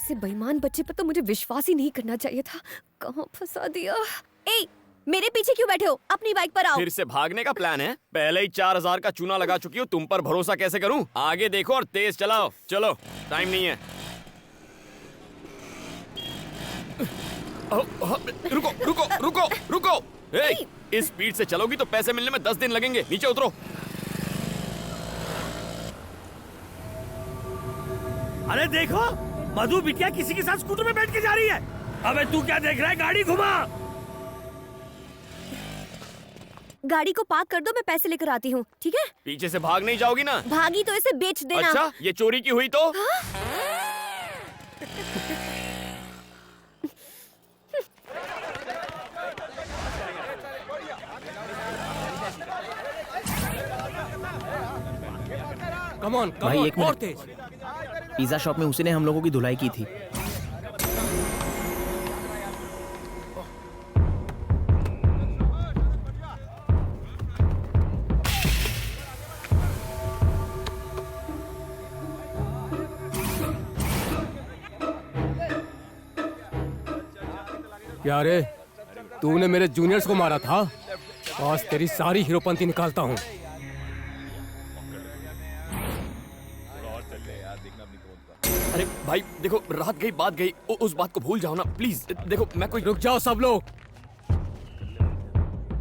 ऐसे बेईमान बच्चे पर तो मुझे विश्वास ही नहीं करना चाहिए था। कहाँ फंसा दिया। ए, मेरे पीछे क्यों बैठे हो? अपनी बाइक पर आओ। फिर से भागने का प्लान है? पहले ही 4000 का चूना लगा चुकी हूँ, तुम पर भरोसा कैसे करूँ? आगे देखो और तेज चलाओ। चलो, टाइम नहीं है। रुको रुको रुको रुको। इस स्पीड से चलोगी तो पैसे मिलने में 10 दिन लगेंगे। नीचे उतरो। अरे देखो, मधु बिटिया किसी के साथ स्कूटर में बैठ के जा रही है। अबे तू क्या देख रहा है? गाड़ी घुमा। गाड़ी को पार्क कर दो, मैं पैसे लेकर आती हूँ, ठीक है? पीछे से भाग नहीं जाओगी ना? भागी तो इसे बेच देना। अच्छा, ये चोरी की हुई तो? कम ऑन भाई, एक और मिनट। तेज। पिज्जा शॉप में उसी ने हम लोगों की धुलाई की थी। क्या रे, तूने मेरे जूनियर्स को मारा था? आज तेरी सारी हीरोपंती निकालता हूँ। अरे भाई देखो, रात गई बात गई, उस बात को भूल जाओ ना प्लीज। देखो मैं कोई। रुक जाओ सब लोग।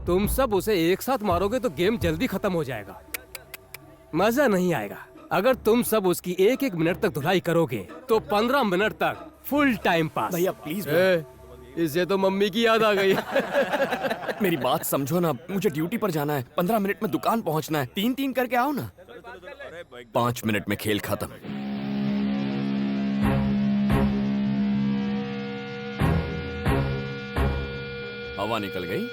तुम सब उसे एक साथ मारोगे तो गेम जल्दी खत्म हो जाएगा, मजा नहीं आएगा। अगर तुम सब उसकी एक एक मिनट तक धुलाई करोगे तो 15 मिनट तक फुल टाइम पास। भैया प्लीज। इसे तो मम्मी की याद आ गई। मेरी बात समझो ना, मुझे ड्यूटी पर जाना है। 15 मिनट में दुकान पहुंचना है। 3-3 करके आओ ना। 5 मिनट में खेल खत्म। हवा निकल गई।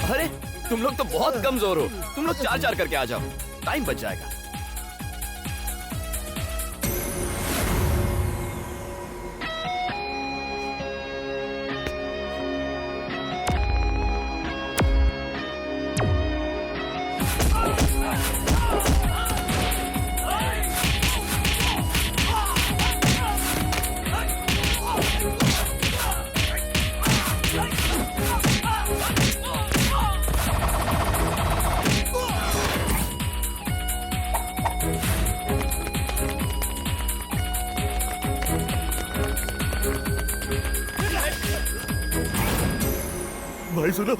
अरे तुम लोग तो बहुत कमजोर हो। तुम लोग 4-4 करके आ जाओ, टाइम बच जाएगा। भाई सुनो।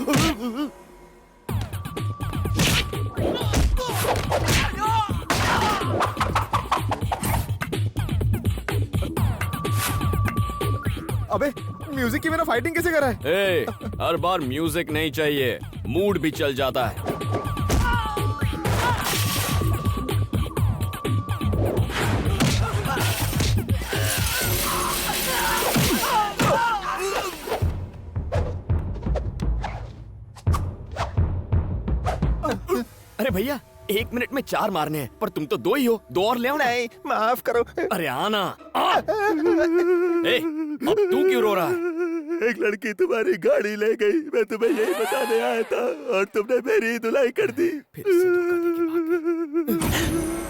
अबे म्यूजिक की बिना फाइटिंग कैसे कर रहा है? हर बार म्यूजिक नहीं चाहिए, मूड भी चल जाता है। अरे भैया, 1 मिनट में 4 मारने हैं, पर तुम तो 2 ही हो। 2 और ले आओ ना। नहीं, माफ करो। अरे आना। अब तू क्यों रो रहा है? एक लड़की तुम्हारी गाड़ी ले गई, मैं तुम्हें यही बताने आया था और तुमने मेरी धुलाई कर दी। फिर से धोखा दे के भाग गई।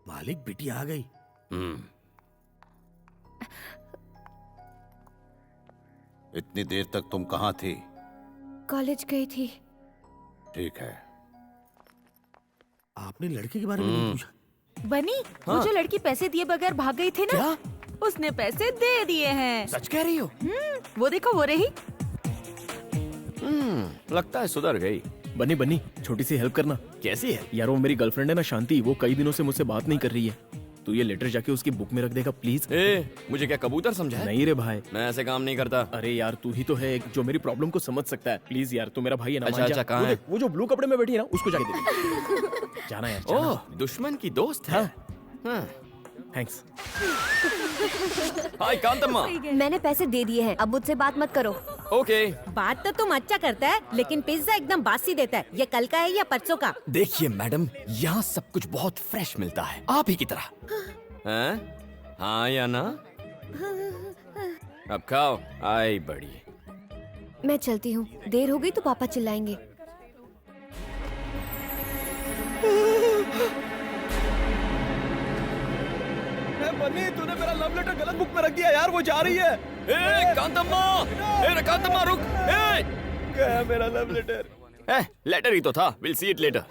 मालिक, बिटी आ गई। इतनी देर तक तुम कहाँ थी? कॉलेज गई थी। ठीक है। आपने लड़के के बारे में नहीं पूछा? बनी, वो जो लड़की पैसे दिए बगैर भाग गई थी ना, उसने पैसे दे दिए हैं। सच कह रही हो? वो देखो वो रही। लगता है सुधर गई। बनी बनी छोटी सी हेल्प करना। कैसी है? यार वो मेरी गर्लफ्रेंड है ना शांति, वो कई दिनों से मुझसे बात नहीं कर रही है। तू ये लेटर जाके उसकी बुक में रख देगा प्लीज। मुझे क्या कबूतर समझा है? नहीं रे भाई, मैं ऐसे काम नहीं करता। अरे यार तू ही तो है एक जो मेरी प्रॉब्लम को समझ सकता है। प्लीज यार, तू मेरा भाई है ना। अच्छा, मान जा। अच्छा, कहाँ वो है? देख, वो जो ब्लू कपड़े में बैठी है ना, उसको जाके दे दे। जाना यार, जाना। ओह, दुश्मन की दोस्त है। हाँ। थैंक्स। हाय कांतम्मा। मैंने पैसे दे दिए हैं, अब मुझसे बात मत करो। ओके। बात तो तुम अच्छा करता है, लेकिन पिज्जा एकदम बासी देता है। ये कल का है या परसों का? देखिए मैडम, यहाँ सब कुछ बहुत फ्रेश मिलता है, आप ही की तरह। हैं? हाँ या ना? अब खाओ। आई बड़ी। मैं चलती हूँ, देर हो गई तो पापा चिल्लाएंगे। बनी, तूने मेरा लव लेटर गलत बुक में रख दिया यार, वो जा रही है। ए कांतम्मा! ए कांतम्मा रुक! ए! गया मेरा लव लेटर। लेटर ही तो था। Will see it later.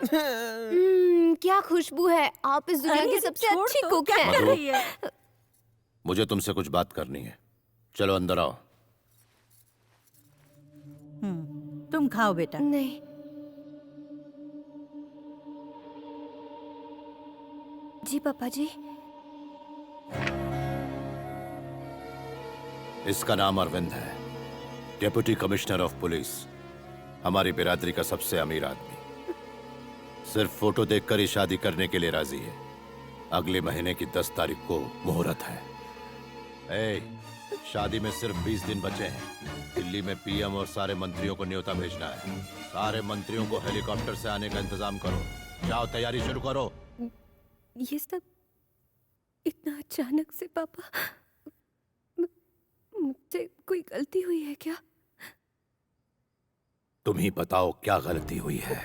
क्या खुशबू है, आप इस दुनिया की सबसे छोड़ अच्छी तो, कुक क्या कर हैं। रही है? मुझे तुमसे कुछ बात करनी है। चलो अंदर आओ। तुम खाओ बेटा। नहीं, जी पापा जी। इसका नाम अरविंद है, डेप्यूटी कमिश्नर ऑफ पुलिस, हमारी बिरादरी का सबसे अमीर आदमी। सिर्फ फोटो देखकर ही शादी करने के लिए राजी है। अगले महीने की 10 तारीख को मुहूर्त है। शादी में सिर्फ 20 दिन बचे हैं। दिल्ली में पीएम और सारे मंत्रियों को न्योता भेजना है। सारे मंत्रियों को हेलीकॉप्टर से आने का इंतजाम करो। जाओ, तैयारी शुरू करो। ये सब इतना अचानक से पापा, मुझसे कोई गलती हुई है क्या? तुम ही बताओ क्या गलती हुई है।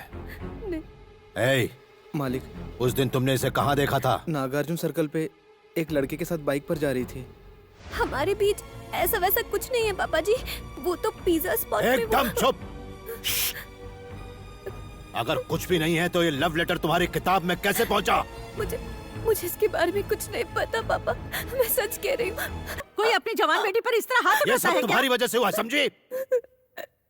नहीं। मालिक, उस दिन तुमने इसे कहाँ देखा था? नागार्जुन सर्कल पे एक लड़के के साथ बाइक पर जा रही थी। हमारे बीच ऐसा वैसा कुछ नहीं है पापा जी, वो तो पिज्जा स्पॉट में एकदम चुप। अगर कुछ भी नहीं है तो ये लव लेटर तुम्हारी किताब में कैसे पहुंचा? मुझे इसके बारे में कुछ नहीं पता पापा, मैं सच कह रही हूँ। कोई अपनी जवान बेटी पर इस तरह हाथ ये उठाता सब है क्या? तुम्हारी वजह से हुआ, समझी?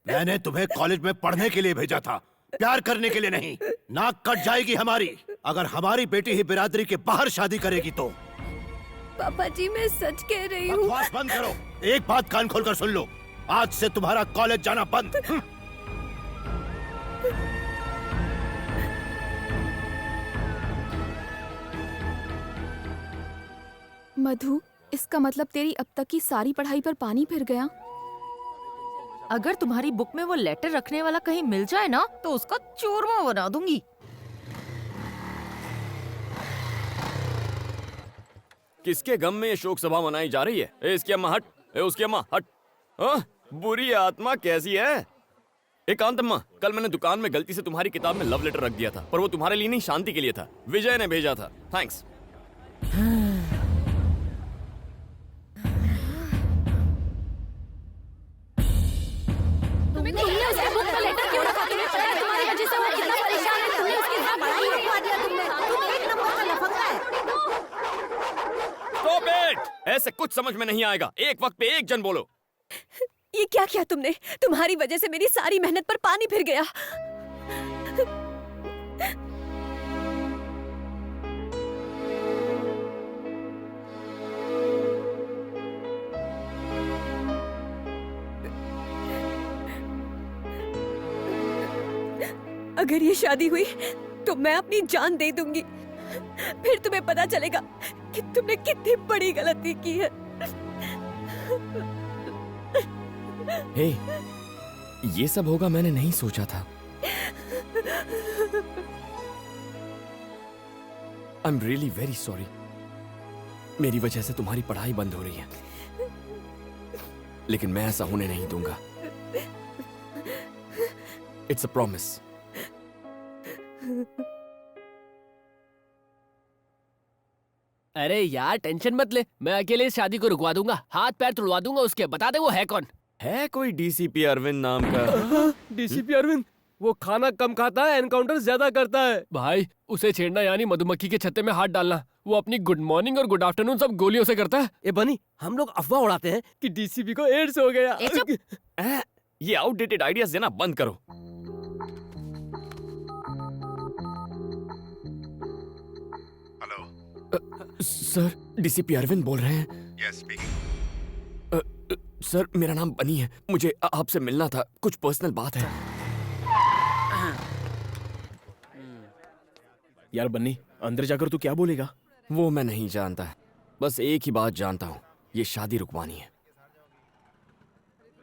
मैंने तुम्हें कॉलेज में पढ़ने के लिए भेजा था, प्यार करने के लिए नहीं। नाक कट जाएगी हमारी अगर हमारी बेटी ही बिरादरी के बाहर शादी करेगी तो। पापा जी मैं सच कह रही हूँ। बकवास बंद करो। एक बात कान खोलकर सुन लो, आज से तुम्हारा कॉलेज जाना बंद। मधु, इसका मतलब तेरी अब तक की सारी पढ़ाई पर पानी फिर गया। अगर तुम्हारी बुक में वो लेटर रखने वाला कहीं मिल जाए ना, तो उसका चूरमा बना दूंगी। किसके गम में ये शोक सभा मनाई जा रही है? इसकी अम्मा हट। उसकी अम्मा हट। बुरी आत्मा कैसी है? कांतम्मा, कल मैंने दुकान में गलती से तुम्हारी किताब में लव लेटर रख दिया था, पर वो तुम्हारे लिए नहीं, शांति के लिए था। विजय ने भेजा था। थैंक्स। Stop it! ऐसे कुछ समझ में नहीं आएगा। एक वक्त पे एक जन बोलो। ये क्या किया तुमने? तुम्हारी वजह से मेरी सारी मेहनत पर पानी फिर गया। अगर ये शादी हुई तो मैं अपनी जान दे दूंगी। फिर तुम्हें पता चलेगा कि तुमने कितनी बड़ी गलती की है। हे, ये सब होगा मैंने नहीं सोचा था। I am really very sorry. मेरी वजह से तुम्हारी पढ़ाई बंद हो रही है, लेकिन मैं ऐसा होने नहीं दूंगा। It's a promise. अरे यार टेंशन मत ले, मैं अकेले इस शादी को रुकवा दूंगा, हाथ पैर तुड़वा दूंगा उसके। बता दे वो है कौन। है कोई डीसीपी अरविंद नाम का? डीसीपी अरविंद? वो खाना कम खाता है, एनकाउंटर ज्यादा करता है। भाई उसे छेड़ना यानी मधुमक्खी के छत्ते में हाथ डालना। वो अपनी गुड मॉर्निंग और गुड आफ्टरनून सब गोलियों से करता है। ए बनी, हम लोग अफवाह उड़ाते हैं कि डीसीपी को एड्स हो गया। ए चुप। ये आउटडेटेड आइडियाज देना बंद करो। हेलो सर, डीसीपी अरविंद बोल रहे हैं। Yes speaking. सर, मेरा नाम बनी है, मुझे आपसे मिलना था, कुछ पर्सनल बात है। यार बन्नी, अंदर जाकर तू क्या बोलेगा? वो मैं नहीं जानता, बस एक ही बात जानता हूँ, ये शादी रुकवानी है।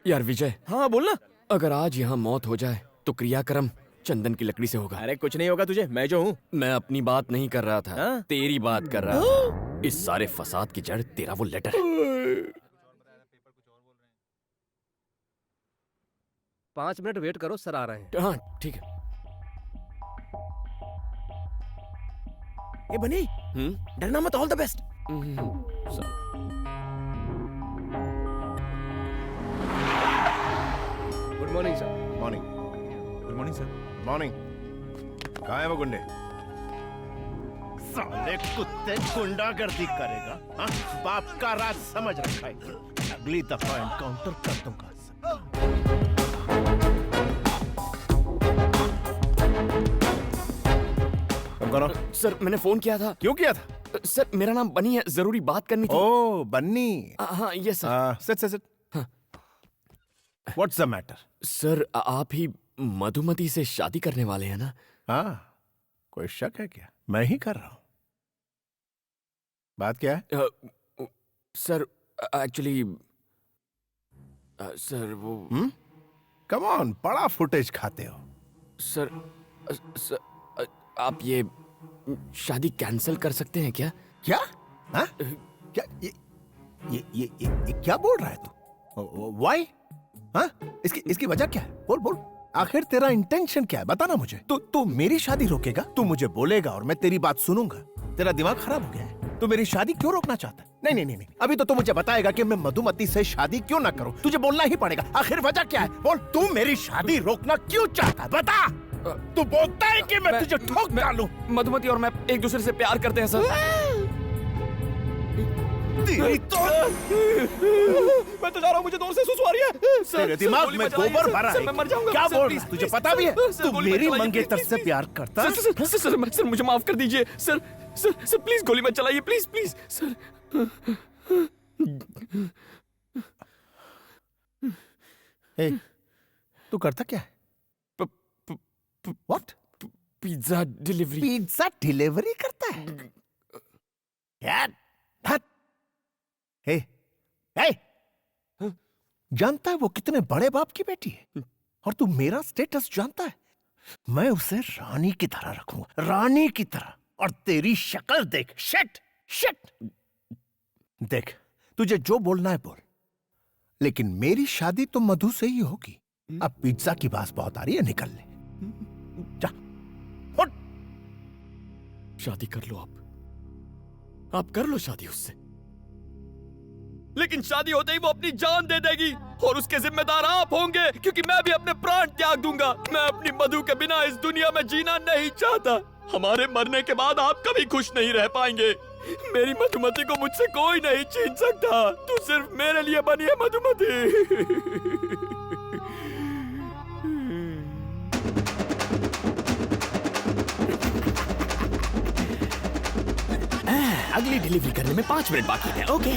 यार विजय, हाँ बोलना। अगर आज यहाँ मौत हो जाए तो क्रियाक्रम चंदन की लकड़ी से होगा। अरे कुछ नहीं होगा तुझे, मैं जो हूँ। मैं अपनी बात नहीं कर रहा था, हाँ? तेरी बात कर रहा था। इस सारे फसाद की जड़ तेरा वो लेटर है। 5 मिनट वेट करो, सर आ रहे हैं। हाँ ठीक है। ए बनी, डरना मत, all the best. Good morning sir. Morning. Good morning sir. Morning. कहाँ है वो गुंडे? साले कुत्ते गुंडागर्दी करेगा, हाँ? बाप का राज समझ रखा है। अगली दफा एनकाउंटर कर दूंगा। सर, मैंने फोन किया था। क्यों किया था? सर, मेरा नाम बनी है, जरूरी बात करनी थी। ओ बन्नी। हाँ ये sir. Sit. What's the matter? Sir, आप ही मधुमती से शादी करने वाले हैं ना? हाँ, कोई शक है क्या? मैं ही कर रहा हूं। बात क्या है? सर एक्चुअली सर वो कम ऑन, बड़ा फुटेज खाते हो। सर, आप ये शादी कैंसिल कर सकते हैं क्या? क्या? हाँ? क्या ये क्या बोल रहा है तू? व्हाई? हाँ? इसकी वजह क्या है? बोल। आखिर तेरा इंटेंशन क्या है? बता ना मुझे। तू मेरी शादी रोकेगा? तू मुझे बोलेगा और मैं तेरी बात सुनूंगा? तेरा दिमाग खराब हो गया है? तू मेरी शादी क्यों रोकना चाहता है? नहीं, अभी तो तू मुझे बताएगा कि मैं मधुमती से शादी क्यों ना करूं। तुझे बोलना ही पड़ेगा। आखिर वजह क्या है? बोल। तू मेरी शादी रोकना क्यों चाहता है? बता। तू बोलता है कि मैं तुझे ठोक डालूं। मधुमती और मैं एक दूसरे से प्यार करते हैं सर। तेरी तो मैं तो जा रहा हूँ, मुझे दूर से सुसु आ रही है। तेरे दिमाग में गोबर भरा है। मैं मर जाऊंगा। क्या सर, बोल प्लीज, रहा है? तुझे प्लीज, पता भी है? सर, तू गोली मत मेरी चलाइए, मंगेतर प्लीज, से प्लीज, प्यार करता है? सर, मुझे माफ कर दीजिए सर, प्लीज गोली मत चलाइए, प्लीज सर। तू करता क्या है? What? Pizza delivery. Pizza delivery करता है? यार, हे, जानता है वो कितने बड़े बाप की बेटी है? और तू मेरा स्टेटस जानता है? मैं उसे रानी की तरह रखूंगा, रानी की तरह। और तेरी शक्ल देख, शिट। देख, तुझे जो बोलना है बोल, लेकिन मेरी शादी तो मधु से ही होगी। अब पिज्जा की बात बहुत आ रही है, निकल ले, जा। शादी कर लो आप कर लो शादी उससे, लेकिन शादी होते ही वो अपनी जान दे देगी और उसके जिम्मेदार आप होंगे, क्योंकि मैं भी अपने प्राण त्याग दूंगा। मैं अपनी मधु के बिना इस दुनिया में जीना नहीं चाहता। हमारे मरने के बाद आप कभी खुश नहीं रह पाएंगे। मेरी मधुमती को मुझसे कोई नहीं छीन सकता। तू सिर्फ मेरे लिए बनी है मधुमती। अगली डिलीवरी करने में 5 मिनट बाकी है। ओके।